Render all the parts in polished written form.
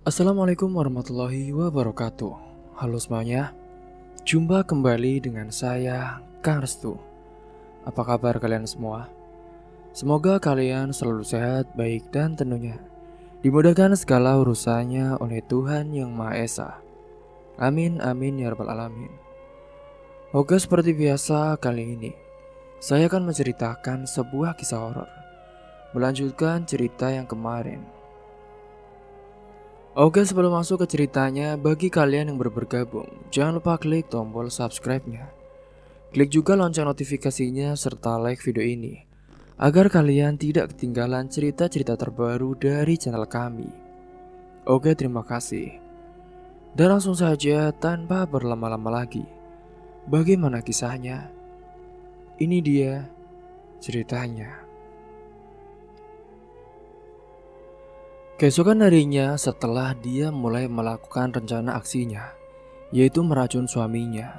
Assalamualaikum warahmatullahi wabarakatuh. Halo semuanya, jumpa kembali dengan saya, Kang Restu. Apa kabar kalian semua? Semoga kalian selalu sehat, baik, dan tentunya dimudahkan segala urusannya oleh Tuhan Yang Maha Esa. Amin, amin, ya rabbal alamin. Oke, seperti biasa kali ini saya akan menceritakan sebuah kisah horor, melanjutkan cerita yang kemarin. Oke, sebelum masuk ke ceritanya, bagi kalian yang baru bergabung, jangan lupa klik tombol subscribe-nya. Klik juga lonceng notifikasinya serta like video ini, agar kalian tidak ketinggalan cerita-cerita terbaru dari channel kami. Oke, terima kasih. Dan langsung saja tanpa berlama-lama lagi, bagaimana kisahnya? Ini dia ceritanya. Keesokan harinya setelah dia mulai melakukan rencana aksinya, yaitu meracun suaminya,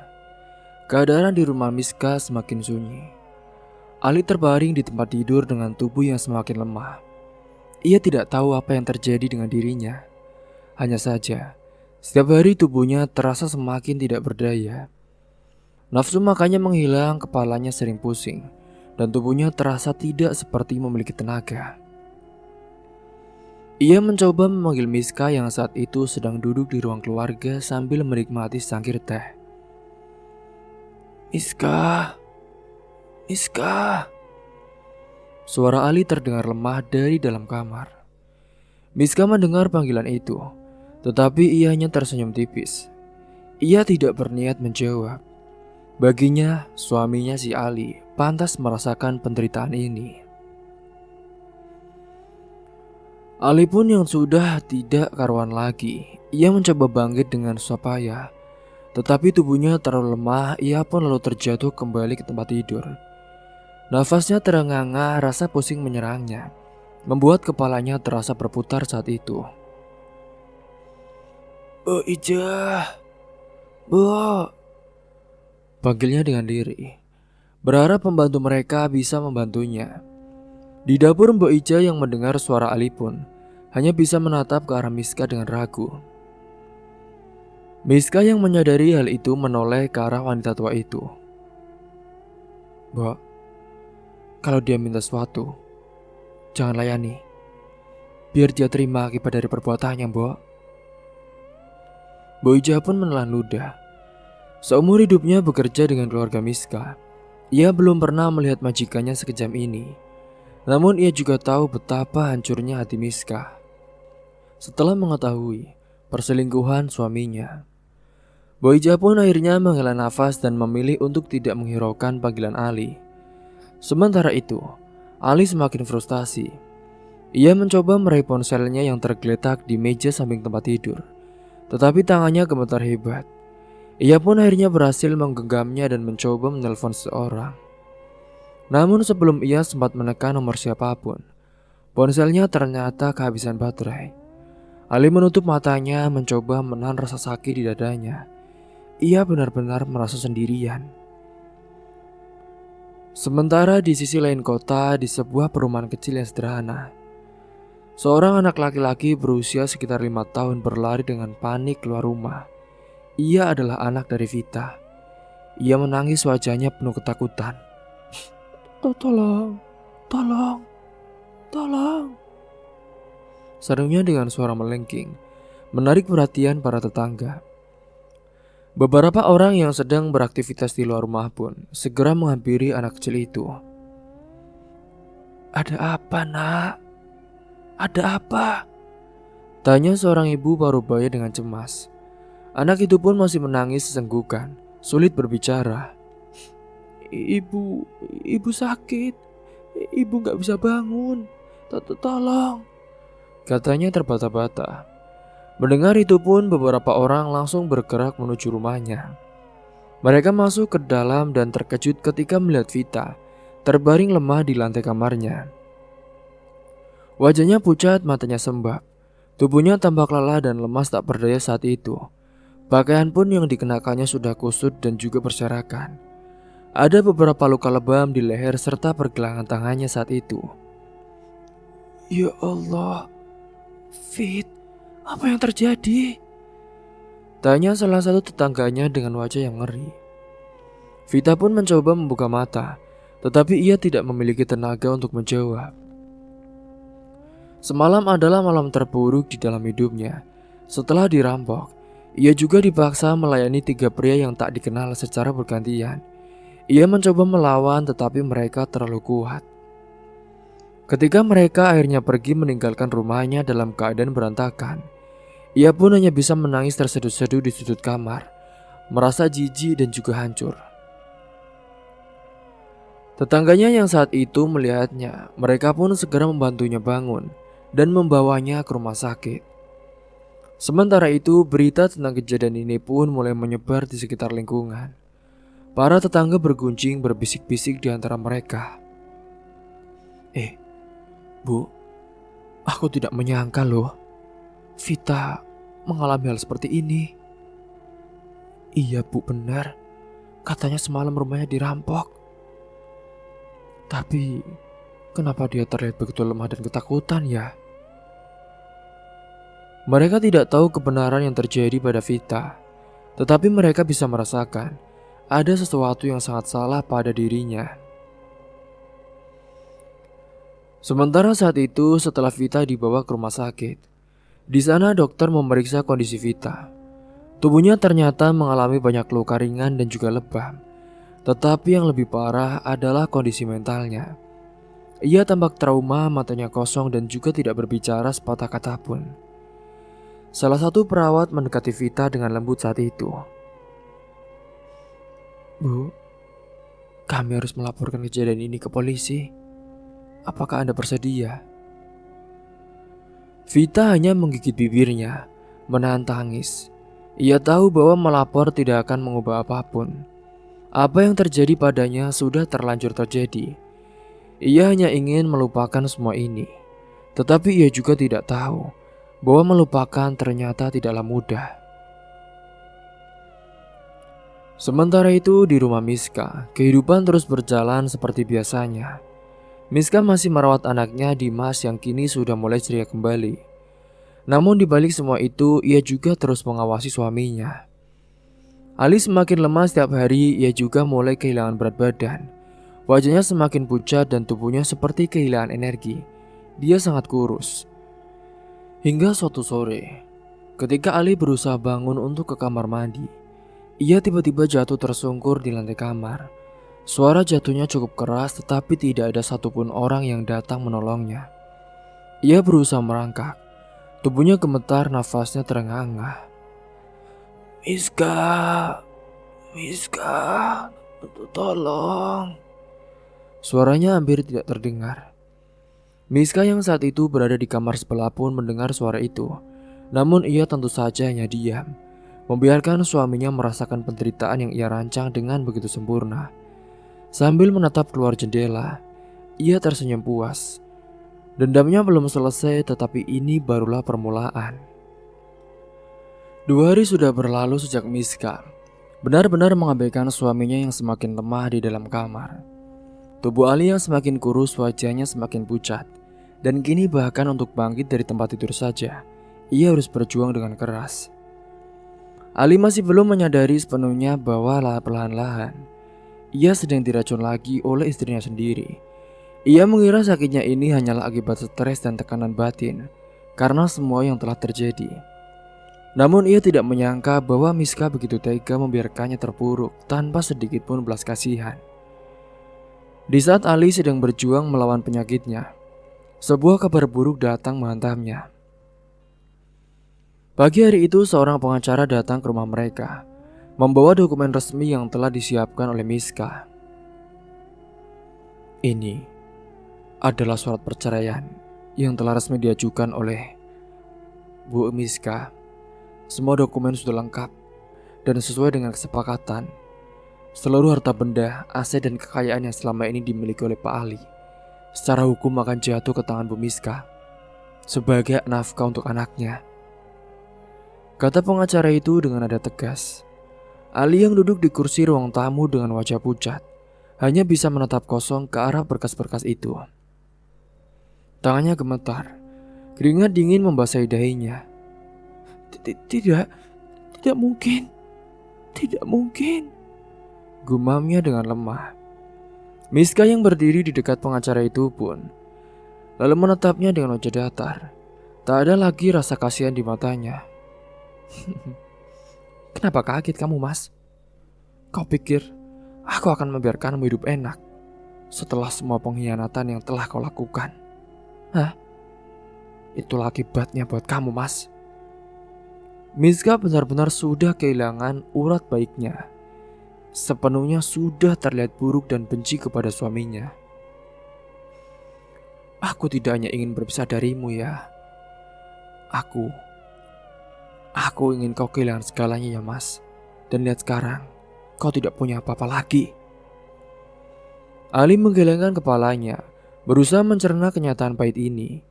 keadaan di rumah Miska semakin sunyi. Ali terbaring di tempat tidur dengan tubuh yang semakin lemah. Ia tidak tahu apa yang terjadi dengan dirinya. Hanya saja, setiap hari tubuhnya terasa semakin tidak berdaya. Nafsu makannya menghilang, kepalanya sering pusing, dan tubuhnya terasa tidak seperti memiliki tenaga. Ia mencoba memanggil Miska yang saat itu sedang duduk di ruang keluarga sambil menikmati secangkir teh. Miska, Miska. Suara Ali terdengar lemah dari dalam kamar. Miska mendengar panggilan itu, tetapi ia hanya tersenyum tipis. Ia tidak berniat menjawab. Baginya, suaminya si Ali pantas merasakan penderitaan ini. Ali pun yang sudah tidak karuan lagi. Ia mencoba bangkit dengan susah payah, tetapi tubuhnya terlalu lemah. Ia pun lalu terjatuh kembali ke tempat tidur. Nafasnya terengah-engah, rasa pusing menyerangnya, membuat kepalanya terasa berputar saat itu. "Bu Ijah, Bu," panggilnya dengan diri, berharap pembantu mereka bisa membantunya. Di dapur Mbok Ija yang mendengar suara Ali pun hanya bisa menatap ke arah Miska dengan ragu. Miska yang menyadari hal itu menoleh ke arah wanita tua itu. "Mbok, kalau dia minta sesuatu, jangan layani. Biar dia terima akibat dari perbuatannya, Mbok." Mbok Ija pun menelan ludah. Seumur hidupnya bekerja dengan keluarga Miska, ia belum pernah melihat majikannya sekejam ini. Namun ia juga tahu betapa hancurnya hati Miska setelah mengetahui perselingkuhan suaminya. Boija pun akhirnya menghela nafas dan memilih untuk tidak menghiraukan panggilan Ali. Sementara itu, Ali semakin frustasi. Ia mencoba meraih ponselnya yang tergeletak di meja samping tempat tidur, tetapi tangannya gemetar hebat. Ia pun akhirnya berhasil menggenggamnya dan mencoba menelpon seseorang. Namun sebelum ia sempat menekan nomor siapapun, ponselnya ternyata kehabisan baterai. Ali menutup matanya, mencoba menahan rasa sakit di dadanya. Ia benar-benar merasa sendirian. Sementara di sisi lain kota, di sebuah perumahan kecil yang sederhana, seorang anak laki-laki berusia sekitar 5 tahun berlari dengan panik keluar rumah. Ia adalah anak dari Vita. Ia menangis, wajahnya penuh ketakutan. Tolong, tolong, tolong," serunya dengan suara melengking, menarik perhatian para tetangga. Beberapa orang yang sedang beraktivitas di luar rumah pun segera menghampiri anak kecil itu. "Ada apa, Nak? Ada apa?" tanya seorang ibu parubaya dengan cemas. Anak itu pun masih menangis sesenggukan, sulit berbicara. Ibu sakit. Ibu gak bisa bangun. Tolong," katanya terbata-bata. Mendengar itu pun beberapa orang langsung bergerak menuju rumahnya. Mereka masuk ke dalam dan terkejut ketika melihat Vita terbaring lemah di lantai kamarnya. Wajahnya pucat, matanya sembab. Tubuhnya tampak lelah dan lemas tak berdaya saat itu. Pakaian pun yang dikenakannya sudah kusut dan juga berserakan. Ada beberapa luka lebam di leher serta pergelangan tangannya saat itu. "Ya Allah, Fit, Apa yang terjadi? Tanya salah satu tetangganya dengan wajah yang ngeri. Vita pun mencoba membuka mata, tetapi ia tidak memiliki tenaga untuk menjawab. Semalam adalah malam terburuk di dalam hidupnya. Setelah dirampok, ia juga dipaksa melayani 3 pria yang tak dikenal secara bergantian. Ia mencoba melawan tetapi mereka terlalu kuat. Ketika mereka akhirnya pergi meninggalkan rumahnya dalam keadaan berantakan, ia pun hanya bisa menangis terseduh-seduh di sudut kamar, merasa jijik dan juga hancur. Tetangganya yang saat itu melihatnya, mereka pun segera membantunya bangun dan membawanya ke rumah sakit. Sementara itu, berita tentang kejadian ini pun mulai menyebar di sekitar lingkungan. Para tetangga bergunjing berbisik-bisik di antara mereka. Bu, aku tidak menyangka loh, Vita mengalami hal seperti ini. Iya bu, benar. Katanya semalam rumahnya dirampok. Tapi kenapa dia terlihat begitu lemah dan ketakutan ya? Mereka tidak tahu kebenaran yang terjadi pada Vita, tetapi mereka bisa merasakan ada sesuatu yang sangat salah pada dirinya. Sementara saat itu, setelah Vita dibawa ke rumah sakit, di sana dokter memeriksa kondisi Vita. Tubuhnya ternyata mengalami banyak luka ringan dan juga lebam. Tetapi yang lebih parah adalah kondisi mentalnya. Ia tampak trauma, matanya kosong dan juga tidak berbicara sepatah kata pun. Salah satu perawat mendekati Vita dengan lembut saat itu. Bu, kami harus melaporkan kejadian ini ke polisi. Apakah Anda bersedia? Vita hanya menggigit bibirnya, menahan tangis. Ia tahu bahwa melapor tidak akan mengubah apapun. Apa yang terjadi padanya sudah terlanjur terjadi. Ia hanya ingin melupakan semua ini. Tetapi ia juga tidak tahu bahwa melupakan ternyata tidaklah mudah. Sementara itu di rumah Miska, kehidupan terus berjalan seperti biasanya. Miska masih merawat anaknya Dimas yang kini sudah mulai ceria kembali. Namun di balik semua itu, ia juga terus mengawasi suaminya. Ali semakin lemah setiap hari, ia juga mulai kehilangan berat badan. Wajahnya semakin pucat dan tubuhnya seperti kehilangan energi. Dia sangat kurus. Hingga suatu sore, ketika Ali berusaha bangun untuk ke kamar mandi, ia tiba-tiba jatuh tersungkur di lantai kamar. Suara jatuhnya cukup keras tetapi tidak ada satupun orang yang datang menolongnya. Ia berusaha merangkak. Tubuhnya gemetar, nafasnya terengah-engah. Miska, tolong. Suaranya hampir tidak terdengar. Miska yang saat itu berada di kamar sebelah pun mendengar suara itu. Namun ia tentu saja hanya diam, membiarkan suaminya merasakan penderitaan yang ia rancang dengan begitu sempurna. Sambil menatap keluar jendela, ia tersenyum puas. Dendamnya belum selesai, tetapi ini barulah permulaan. 2 hari sudah berlalu sejak Miska benar-benar mengabaikan suaminya yang semakin lemah di dalam kamar. Tubuh Ali yang semakin kurus, wajahnya semakin pucat. Dan kini bahkan untuk bangkit dari tempat tidur saja, ia harus berjuang dengan keras. Ali masih belum menyadari sepenuhnya bahwa perlahan-lahan ia sedang diracun lagi oleh istrinya sendiri. Ia mengira sakitnya ini hanyalah akibat stres dan tekanan batin karena semua yang telah terjadi. Namun ia tidak menyangka bahwa Miska begitu tega membiarkannya terpuruk tanpa sedikit pun belas kasihan. Di saat Ali sedang berjuang melawan penyakitnya, sebuah kabar buruk datang menghantamnya. Pagi hari itu seorang pengacara datang ke rumah mereka, membawa dokumen resmi yang telah disiapkan oleh Miska. Ini adalah surat perceraian yang telah resmi diajukan oleh Bu Miska. Semua dokumen sudah lengkap dan sesuai dengan kesepakatan. Seluruh harta benda, aset dan kekayaan yang selama ini dimiliki oleh Pak Ali secara hukum akan jatuh ke tangan Bu Miska sebagai nafkah untuk anaknya, kata pengacara itu dengan nada tegas. Ali yang duduk di kursi ruang tamu dengan wajah pucat hanya bisa menatap kosong ke arah berkas-berkas itu. Tangannya gemetar, keringat dingin membasahi dahinya. Tidak, tidak mungkin, tidak mungkin, gumamnya dengan lemah. Miska yang berdiri di dekat pengacara itu pun lalu menatapnya dengan wajah datar. Tak ada lagi rasa kasihan di matanya. Kenapa kaget kamu, Mas? Kau pikir aku akan membiarkanmu hidup enak setelah semua pengkhianatan yang telah kau lakukan? Hah? Itulah akibatnya buat kamu, Mas. Miska benar-benar sudah kehilangan urat baiknya. Sepenuhnya sudah terlihat buruk dan benci kepada suaminya. Aku tidak hanya ingin berpisah darimu ya. Aku ingin kau kehilangan segalanya ya, Mas. Dan lihat sekarang, kau tidak punya apa-apa lagi. Ali menggelengkan kepalanya, berusaha mencerna kenyataan pahit ini.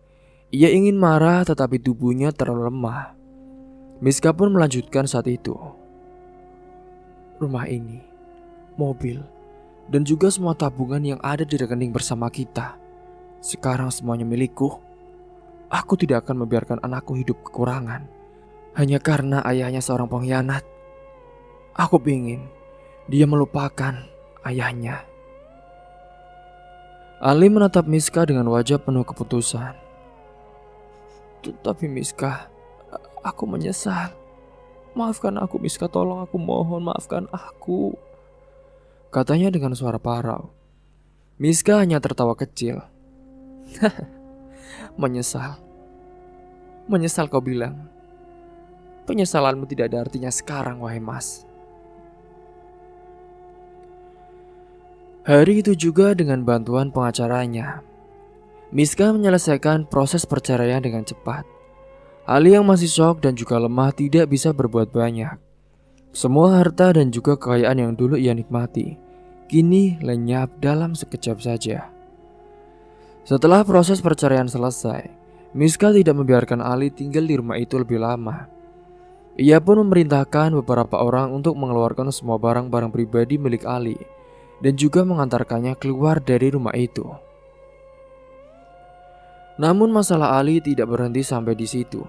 Ia ingin marah tetapi tubuhnya terlalu lemah. Miska pun melanjutkan saat itu. Rumah ini, mobil, dan juga semua tabungan yang ada di rekening bersama kita, sekarang semuanya milikku. Aku tidak akan membiarkan anakku hidup kekurangan hanya karena ayahnya seorang pengkhianat. Aku ingin dia melupakan ayahnya. Ali menatap Miska dengan wajah penuh keputusan. Tapi Miska, aku menyesal. Maafkan aku Miska, tolong aku mohon, maafkan aku, katanya dengan suara parau. Miska hanya tertawa kecil. Menyesal. Menyesal kau bilang. Penyesalanmu tidak ada artinya sekarang, wahai Mas. Hari itu juga dengan bantuan pengacaranya, Miska menyelesaikan proses perceraian dengan cepat. Ali yang masih shock dan juga lemah tidak bisa berbuat banyak. Semua harta dan juga kekayaan yang dulu ia nikmati kini lenyap dalam sekejap saja. Setelah proses perceraian selesai, Miska tidak membiarkan Ali tinggal di rumah itu lebih lama. Ia pun memerintahkan beberapa orang untuk mengeluarkan semua barang-barang pribadi milik Ali dan juga mengantarkannya keluar dari rumah itu. Namun masalah Ali tidak berhenti sampai di situ.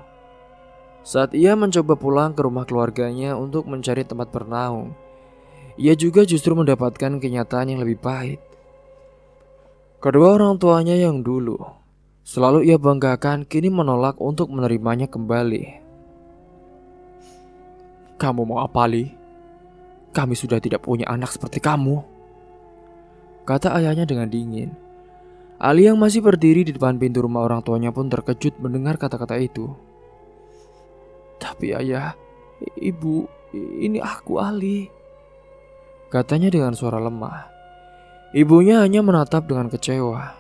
Saat ia mencoba pulang ke rumah keluarganya untuk mencari tempat bernaung, ia juga justru mendapatkan kenyataan yang lebih pahit. Kedua orang tuanya yang dulu selalu ia banggakan kini menolak untuk menerimanya kembali. Kamu mau apa, Ali? Kami sudah tidak punya anak seperti kamu, kata ayahnya dengan dingin. Ali yang masih berdiri di depan pintu rumah orang tuanya pun terkejut mendengar kata-kata itu. Tapi ayah, ibu, ini aku Ali, katanya dengan suara lemah. Ibunya hanya menatap dengan kecewa.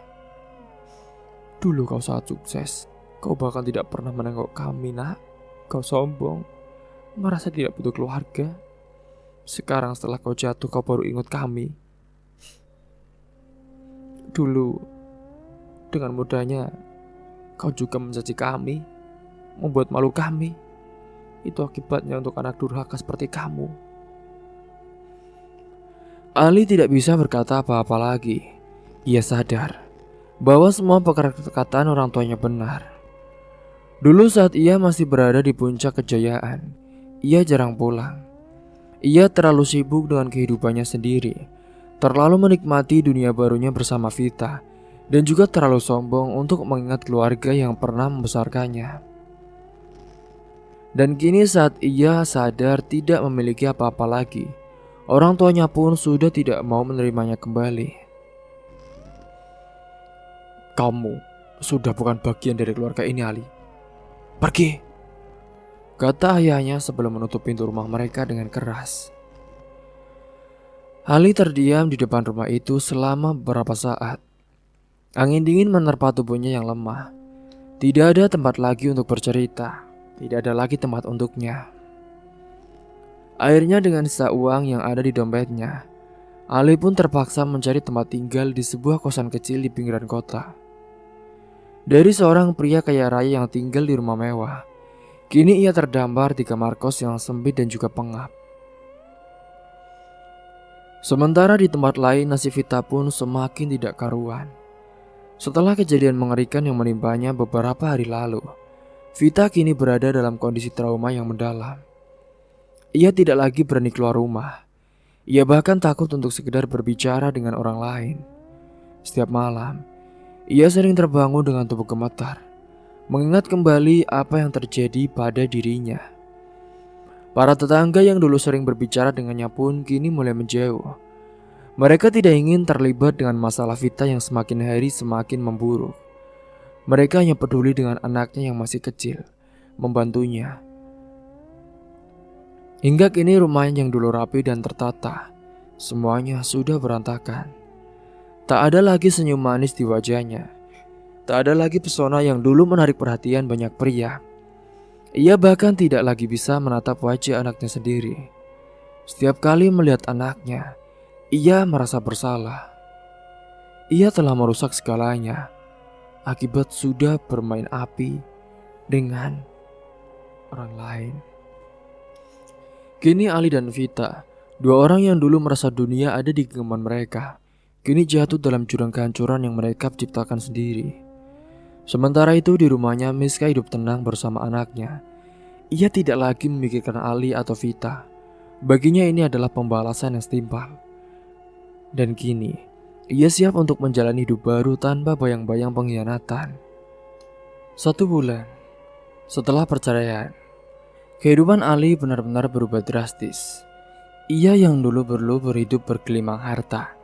Dulu kau sangat sukses, kau bahkan tidak pernah menengok kami, nak. Kau sombong, merasa tidak butuh keluarga. Sekarang setelah kau jatuh, kau baru ingat kami. Dulu, dengan mudahnya, kau juga mencaci kami, membuat malu kami. Itu akibatnya untuk anak durhaka seperti kamu. Ali tidak bisa berkata apa-apa lagi. Ia sadar bahwa semua perkataan orang tuanya benar. Dulu saat ia masih berada di puncak kejayaan, ia jarang pulang. Ia terlalu sibuk dengan kehidupannya sendiri, terlalu menikmati dunia barunya bersama Vita, dan juga terlalu sombong untuk mengingat keluarga yang pernah membesarkannya. Dan kini saat ia sadar tidak memiliki apa-apa lagi, orang tuanya pun sudah tidak mau menerimanya kembali. Kamu sudah bukan bagian dari keluarga ini, Ali. Pergi, kata ayahnya sebelum menutup pintu rumah mereka dengan keras. Ali terdiam di depan rumah itu selama beberapa saat. Angin dingin menerpa tubuhnya yang lemah. Tidak ada tempat lagi untuk bercerita. Tidak ada lagi tempat untuknya. Akhirnya dengan sisa uang yang ada di dompetnya, Ali pun terpaksa mencari tempat tinggal di sebuah kosan kecil di pinggiran kota. Dari seorang pria kaya raya yang tinggal di rumah mewah, kini ia terdampar di kamar kos yang sempit dan juga pengap. Sementara di tempat lain nasib Vita pun semakin tidak karuan. Setelah kejadian mengerikan yang menimpanya beberapa hari lalu, Vita kini berada dalam kondisi trauma yang mendalam. Ia tidak lagi berani keluar rumah. Ia bahkan takut untuk sekedar berbicara dengan orang lain. Setiap malam, ia sering terbangun dengan tubuh gemetar, mengingat kembali apa yang terjadi pada dirinya. Para tetangga yang dulu sering berbicara dengannya pun kini mulai menjauh. Mereka tidak ingin terlibat dengan masalah Vita yang semakin hari semakin memburuk. Mereka hanya peduli dengan anaknya yang masih kecil, membantunya. Hingga kini rumahnya yang dulu rapi dan tertata, semuanya sudah berantakan. Tak ada lagi senyum manis di wajahnya. Tak ada lagi pesona yang dulu menarik perhatian banyak pria. Ia bahkan tidak lagi bisa menatap wajah anaknya sendiri. Setiap kali melihat anaknya, ia merasa bersalah. Ia telah merusak segalanya akibat sudah bermain api dengan orang lain. Kini Ali dan Vita, dua orang yang dulu merasa dunia ada di genggaman mereka, kini jatuh dalam jurang kehancuran yang mereka ciptakan sendiri. Sementara itu di rumahnya Miska hidup tenang bersama anaknya. Ia tidak lagi memikirkan Ali atau Vita. Baginya ini adalah pembalasan yang setimpal. Dan kini, ia siap untuk menjalani hidup baru tanpa bayang-bayang pengkhianatan. 1 bulan setelah perceraian, kehidupan Ali benar-benar berubah drastis. Ia yang dulu perlu berhidup bergelimang harta,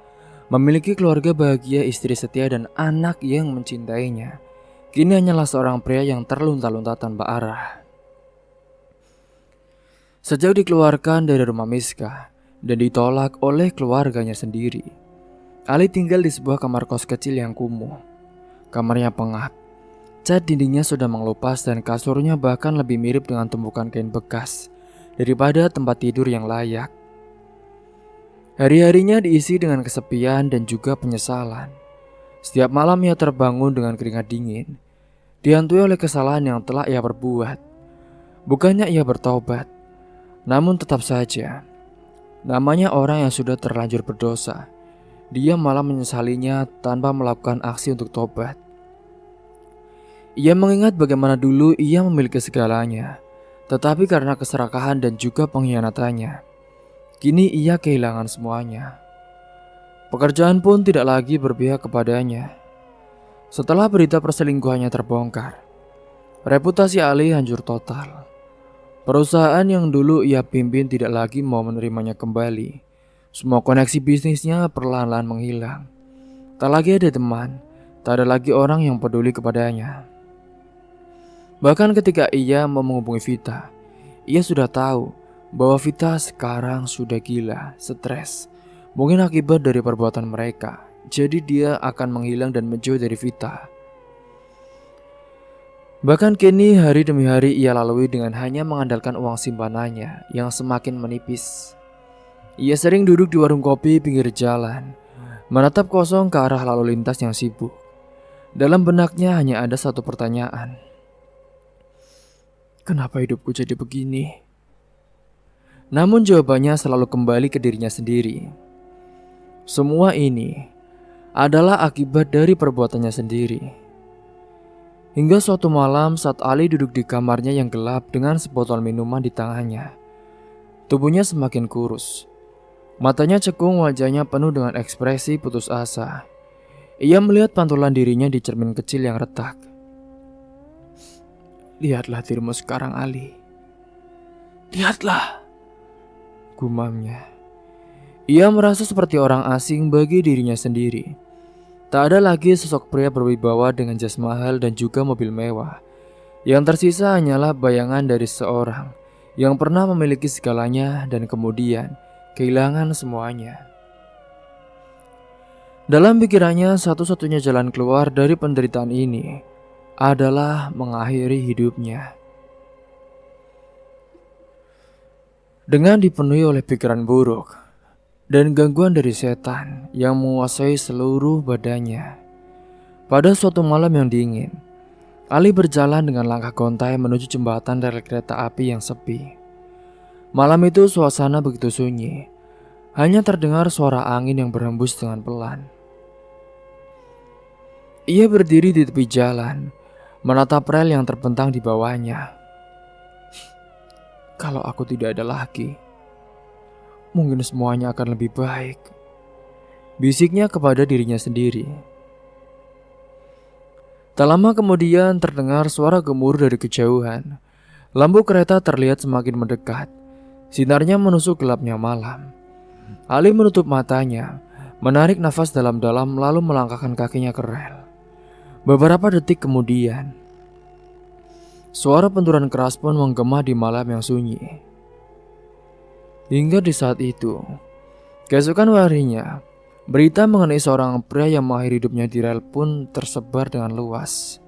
memiliki keluarga bahagia, istri setia dan anak yang mencintainya, kini hanyalah seorang pria yang terlunta-lunta tanpa arah. Sejak dikeluarkan dari rumah Miska dan ditolak oleh keluarganya sendiri, Ali tinggal di sebuah kamar kos kecil yang kumuh. Kamarnya pengap, cat dindingnya sudah mengelupas dan kasurnya bahkan lebih mirip dengan tumpukan kain bekas daripada tempat tidur yang layak. Hari-harinya diisi dengan kesepian dan juga penyesalan. Setiap malam ia terbangun dengan keringat dingin, dihantui oleh kesalahan yang telah ia perbuat. Bukannya ia bertobat, namun tetap saja, namanya orang yang sudah terlanjur berdosa, dia malah menyesalinya tanpa melakukan aksi untuk tobat. Ia mengingat bagaimana dulu ia memiliki segalanya, tetapi karena keserakahan dan juga pengkhianatannya, kini ia kehilangan semuanya. Pekerjaan pun tidak lagi berpihak kepadanya. Setelah berita perselingkuhannya terbongkar, reputasi Ali hancur total. Perusahaan yang dulu ia pimpin tidak lagi mau menerimanya kembali. Semua koneksi bisnisnya perlahan-lahan menghilang. Tak lagi ada teman, tak ada lagi orang yang peduli kepadanya. Bahkan ketika ia mau menghubungi Vita, ia sudah tahu bahwa Vita sekarang sudah gila, stres, mungkin akibat dari perbuatan mereka. Jadi dia akan menghilang dan menjauh dari Vita. Bahkan kini hari demi hari ia lalui dengan hanya mengandalkan uang simpanannya yang semakin menipis. Ia sering duduk di warung kopi pinggir jalan, menatap kosong ke arah lalu lintas yang sibuk. Dalam benaknya hanya ada satu pertanyaan. Kenapa hidupku jadi begini? Namun jawabannya selalu kembali ke dirinya sendiri. Semua ini adalah akibat dari perbuatannya sendiri. Hingga suatu malam saat Ali duduk di kamarnya yang gelap dengan sebotol minuman di tangannya, tubuhnya semakin kurus. Matanya cekung, wajahnya penuh dengan ekspresi putus asa. Ia melihat pantulan dirinya di cermin kecil yang retak. Lihatlah dirimu sekarang, Ali. Lihatlah, gumamnya. Ia merasa seperti orang asing bagi dirinya sendiri. Tak ada lagi sosok pria berwibawa dengan jas mahal dan juga mobil mewah. Yang tersisa hanyalah bayangan dari seorang yang pernah memiliki segalanya dan kemudian kehilangan semuanya. Dalam pikirannya, satu-satunya jalan keluar dari penderitaan ini adalah mengakhiri hidupnya. Dengan dipenuhi oleh pikiran buruk dan gangguan dari setan yang menguasai seluruh badannya, pada suatu malam yang dingin, Ali berjalan dengan langkah gontai menuju jembatan rel kereta api yang sepi. Malam itu suasana begitu sunyi, hanya terdengar suara angin yang berhembus dengan pelan. Ia berdiri di tepi jalan, menatap rel yang terbentang di bawahnya. Kalau aku tidak ada lagi, mungkin semuanya akan lebih baik, bisiknya kepada dirinya sendiri. Tak lama kemudian terdengar suara gemuruh dari kejauhan. Lampu kereta terlihat semakin mendekat. Sinarnya menusuk gelapnya malam. Ali menutup matanya, menarik nafas dalam-dalam lalu melangkahkan kakinya ke rel. Beberapa detik kemudian, suara benturan keras pun menggema di malam yang sunyi. Hingga di saat itu, keesokan harinya, berita mengenai seorang pria yang mengakhiri hidupnya di rel pun tersebar dengan luas.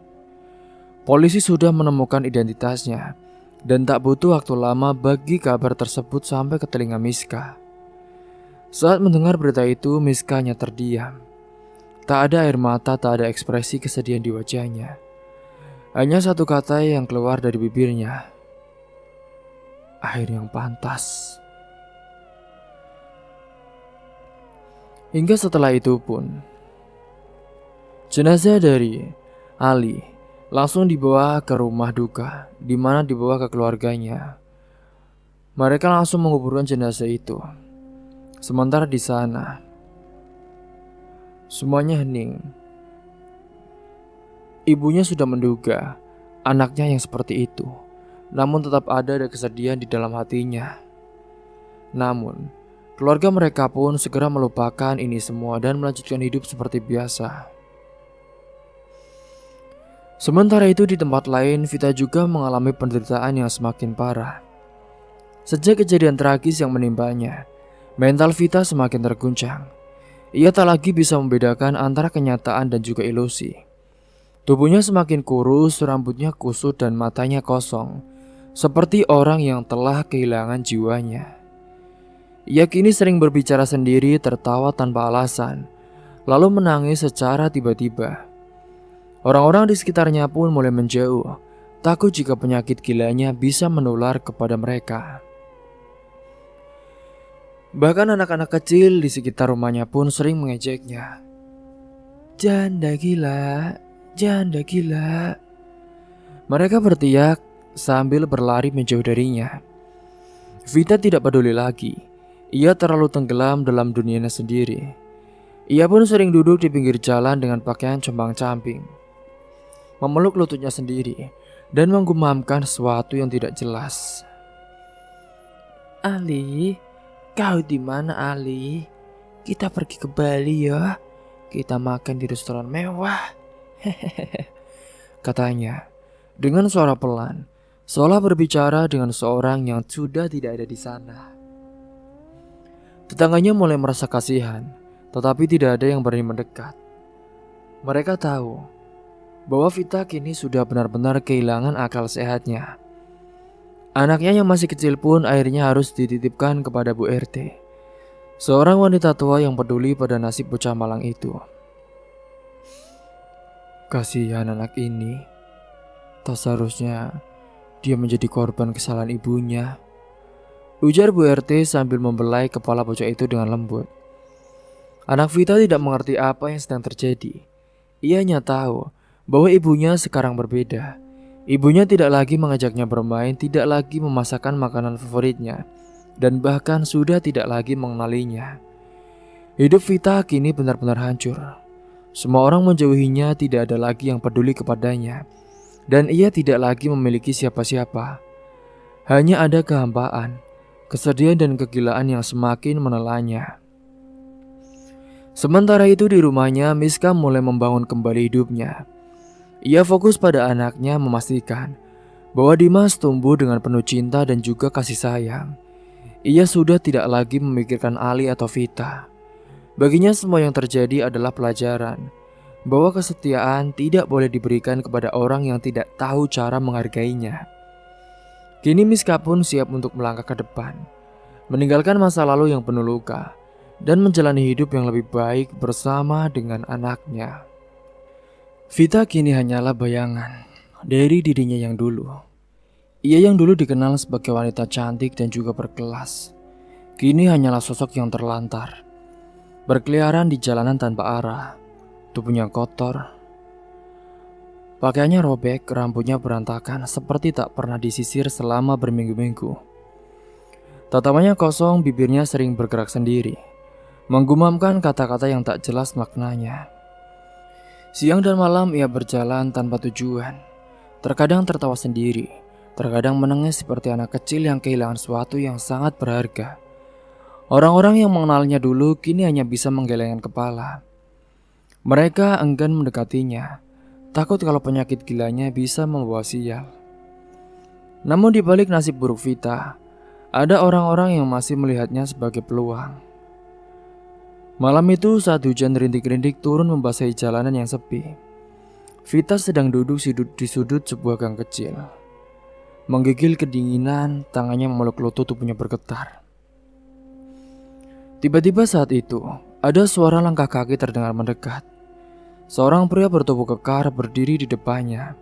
Polisi sudah menemukan identitasnya, dan tak butuh waktu lama bagi kabar tersebut sampai ke telinga Miska. Saat mendengar berita itu, Miska hanya terdiam. Tak ada air mata, tak ada ekspresi kesedihan di wajahnya. Hanya satu kata yang keluar dari bibirnya. Air yang pantas. Hingga setelah itu pun, jenazah dari Ali langsung dibawa ke rumah duka, di mana dibawa ke keluarganya. Mereka langsung menguburkan jenazah itu. Sementara di sana, semuanya hening. Ibunya sudah menduga anaknya yang seperti itu, namun tetap ada kesedihan di dalam hatinya. Namun, keluarga mereka pun segera melupakan ini semua dan melanjutkan hidup seperti biasa. Sementara itu di tempat lain, Vita juga mengalami penderitaan yang semakin parah. Sejak kejadian tragis yang menimpanya, mental Vita semakin terguncang. Ia tak lagi bisa membedakan antara kenyataan dan juga ilusi. Tubuhnya semakin kurus, rambutnya kusut dan matanya kosong, seperti orang yang telah kehilangan jiwanya. Ia kini sering berbicara sendiri, tertawa tanpa alasan, lalu menangis secara tiba-tiba. Orang-orang di sekitarnya pun mulai menjauh, takut jika penyakit gilanya bisa menular kepada mereka. Bahkan anak-anak kecil di sekitar rumahnya pun sering mengejeknya. Janda gila, janda gila. Mereka berteriak sambil berlari menjauh darinya. Vita tidak peduli lagi. Ia terlalu tenggelam dalam dunianya sendiri. Ia pun sering duduk di pinggir jalan dengan pakaian compang-camping, memeluk lututnya sendiri dan menggumamkan sesuatu yang tidak jelas. Ali, kau di mana Ali? Kita pergi ke Bali ya. Kita makan di restoran mewah. Hehehe, katanya dengan suara pelan, seolah berbicara dengan seorang yang sudah tidak ada di sana. Tetangganya mulai merasa kasihan, tetapi tidak ada yang berani mendekat. Mereka tahu bahwa Vita kini sudah benar-benar kehilangan akal sehatnya. Anaknya yang masih kecil pun akhirnya harus dititipkan kepada Bu RT, seorang wanita tua yang peduli pada nasib bocah malang itu. Kasihan anak ini, tak seharusnya dia menjadi korban kesalahan ibunya, ujar Bu RT sambil membelai kepala bocah itu dengan lembut. Anak Vita tidak mengerti apa yang sedang terjadi. Ia hanya tahu bahwa ibunya sekarang berbeda. Ibunya tidak lagi mengajaknya bermain, tidak lagi memasakkan makanan favoritnya, dan bahkan sudah tidak lagi mengenalinya. Hidup Vita kini benar-benar hancur. Semua orang menjauhinya, tidak ada lagi yang peduli kepadanya, dan ia tidak lagi memiliki siapa-siapa. Hanya ada kehampaan, kesedihan dan kegilaan yang semakin menelannya. Sementara itu di rumahnya, Miska mulai membangun kembali hidupnya. Ia fokus pada anaknya, memastikan bahwa Dimas tumbuh dengan penuh cinta dan juga kasih sayang. Ia sudah tidak lagi memikirkan Ali atau Vita. Baginya semua yang terjadi adalah pelajaran bahwa kesetiaan tidak boleh diberikan kepada orang yang tidak tahu cara menghargainya. Kini Miska pun siap untuk melangkah ke depan, meninggalkan masa lalu yang penuh luka, dan menjalani hidup yang lebih baik bersama dengan anaknya. Vita kini hanyalah bayangan dari dirinya yang dulu. Ia yang dulu dikenal sebagai wanita cantik dan juga berkelas, kini hanyalah sosok yang terlantar, berkeliaran di jalanan tanpa arah, tubuhnya kotor, Pakaiannya robek, rambutnya berantakan seperti tak pernah disisir selama berminggu-minggu. Tatapannya kosong, bibirnya sering bergerak sendiri, menggumamkan kata-kata yang tak jelas maknanya. Siang dan malam ia berjalan tanpa tujuan. Terkadang tertawa sendiri, terkadang menangis seperti anak kecil yang kehilangan sesuatu yang sangat berharga. Orang-orang yang mengenalnya dulu kini hanya bisa menggelengkan kepala. Mereka enggan mendekatinya, takut kalau penyakit gilanya bisa membawa sial. Namun di balik nasib buruk Vita, ada orang-orang yang masih melihatnya sebagai peluang. Malam itu saat hujan rintik-rintik turun membasahi jalanan yang sepi, Vita sedang duduk di sudut sebuah gang kecil. Menggigil kedinginan, tangannya memeluk lutut, tubuhnya bergetar. Tiba-tiba saat itu, ada suara langkah kaki terdengar mendekat. Seorang pria bertubuh kekar berdiri di depannya,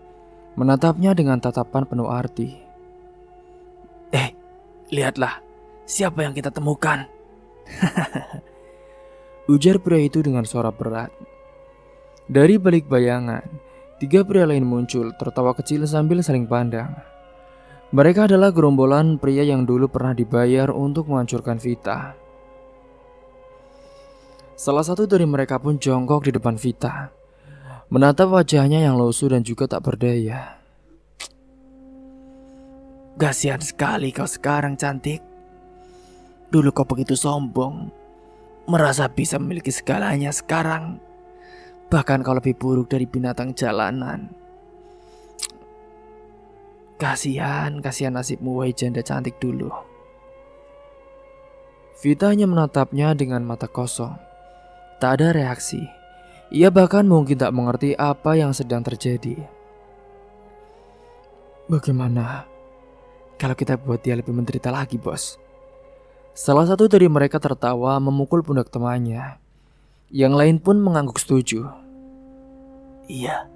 menatapnya dengan tatapan penuh arti. Lihatlah, siapa yang kita temukan?" Ujar pria itu dengan suara berat. Dari balik bayangan, 3 pria lain muncul, tertawa kecil sambil saling pandang. Mereka adalah gerombolan pria yang dulu pernah dibayar untuk menghancurkan Vita. Salah satu dari mereka pun jongkok di depan Vita, menatap wajahnya yang lusuh dan juga tak berdaya. "Kasihan sekali kau sekarang, cantik. Dulu kau begitu sombong, merasa bisa memiliki segalanya. Sekarang bahkan kau lebih buruk dari binatang jalanan. Kasihan nasibmu, wahai janda cantik dulu." Vita hanya menatapnya dengan mata kosong. Tak ada reaksi. Ia bahkan mungkin tak mengerti apa yang sedang terjadi. "Bagaimana kalau kita buat dia lebih menderita lagi, bos?" Salah satu dari mereka tertawa memukul pundak temannya. Yang lain pun mengangguk setuju. "Iya,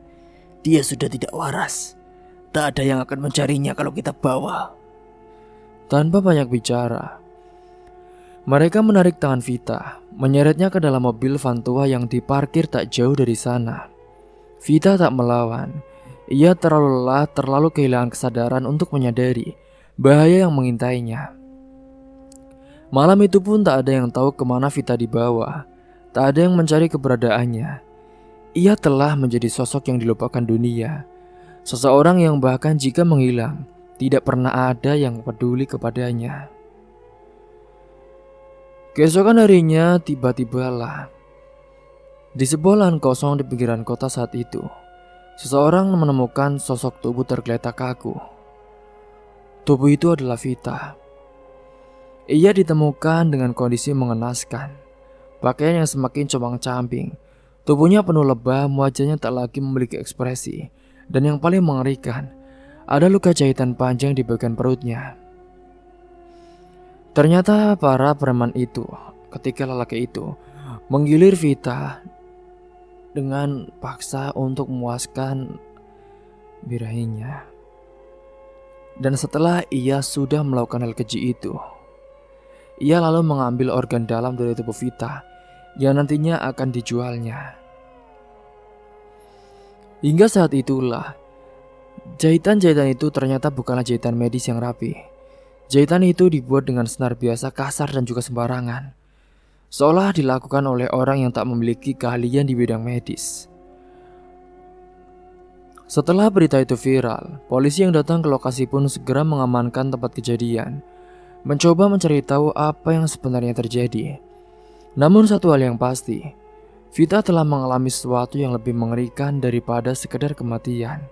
dia sudah tidak waras. Tak ada yang akan mencarinya kalau kita bawa." Tanpa banyak bicara, mereka menarik tangan Vita, menyeretnya ke dalam mobil van tua yang diparkir tak jauh dari sana. Vita tak melawan. Ia terlalu lelah, terlalu kehilangan kesadaran untuk menyadari bahaya yang mengintainya. Malam itu pun tak ada yang tahu kemana Vita dibawa. Tak ada yang mencari keberadaannya. Ia telah menjadi sosok yang dilupakan dunia. Seseorang yang bahkan jika menghilang, tidak pernah ada yang peduli kepadanya. Keesokan harinya tiba-tibalah di sebuah lahan kosong di pinggiran kota saat itu, seseorang menemukan sosok tubuh tergeletak kaku. Tubuh itu adalah Vita. Ia ditemukan dengan kondisi mengenaskan. Pakaian yang semakin compang-camping, tubuhnya penuh lebam, wajahnya tak lagi memiliki ekspresi, dan yang paling mengerikan, ada luka jahitan panjang di bagian perutnya. Ternyata para preman itu, ketika lelaki itu menggilir Vita dengan paksa untuk memuaskan birahinya. Dan setelah ia sudah melakukan hal keji itu, ia lalu mengambil organ dalam dari tubuh Vita yang nantinya akan dijualnya. Hingga saat itulah, jahitan-jahitan itu ternyata bukanlah jahitan medis yang rapi. Jahitan itu dibuat dengan senar biasa, kasar dan juga sembarangan, seolah dilakukan oleh orang yang tak memiliki keahlian di bidang medis. Setelah berita itu viral, polisi yang datang ke lokasi pun segera mengamankan tempat kejadian, mencoba mencari tahu apa yang sebenarnya terjadi. Namun satu hal yang pasti, Vita telah mengalami sesuatu yang lebih mengerikan daripada sekedar kematian.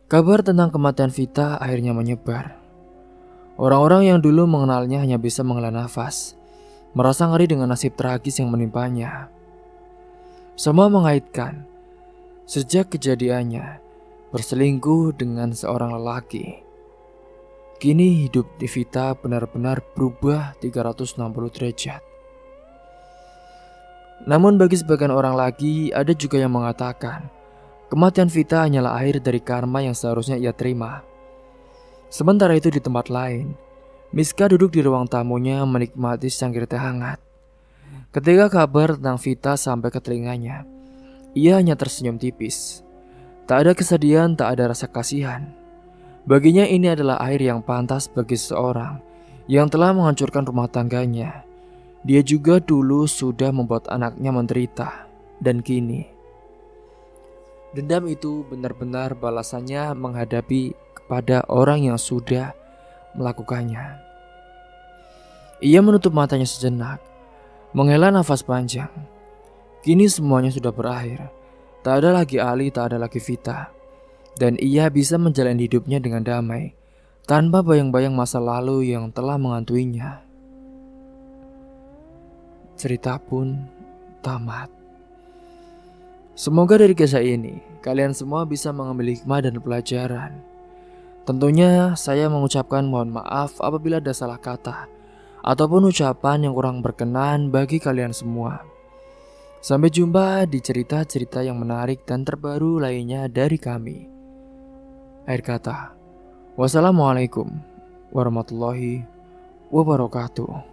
Kabar tentang kematian Vita akhirnya menyebar. Orang-orang yang dulu mengenalnya hanya bisa menghela nafas, merasa ngeri dengan nasib tragis yang menimpanya. Semua mengaitkan sejak kejadiannya berselingkuh dengan seorang lelaki. Kini hidup di Vita benar-benar berubah 360 derajat. Namun bagi sebagian orang lagi, ada juga yang mengatakan kematian Vita hanyalah akhir dari karma yang seharusnya ia terima. Sementara itu di tempat lain, Miska duduk di ruang tamunya menikmati secangkir teh hangat. Ketika kabar tentang Vita sampai ke telinganya, Ia hanya tersenyum tipis. Tak ada kesedihan, tak ada rasa kasihan. Baginya ini adalah air yang pantas bagi seseorang yang telah menghancurkan rumah tangganya. Dia juga dulu sudah membuat anaknya menderita. Dan kini dendam itu benar-benar balasannya menghadapi kepada orang yang sudah melakukannya. Ia menutup matanya sejenak, menghela nafas panjang. Kini semuanya sudah berakhir. Tak ada lagi Ali, tak ada lagi Vita. Dan ia bisa menjalani hidupnya dengan damai, tanpa bayang-bayang masa lalu yang telah mengantuinya. Cerita pun tamat. Semoga dari kisah ini, kalian semua bisa mengambil hikmah dan pelajaran. Tentunya saya mengucapkan mohon maaf apabila ada salah kata ataupun ucapan yang kurang berkenan bagi kalian semua. Sampai jumpa di cerita-cerita yang menarik dan terbaru lainnya dari kami. Akhir kata, wassalamualaikum warahmatullahi wabarakatuh.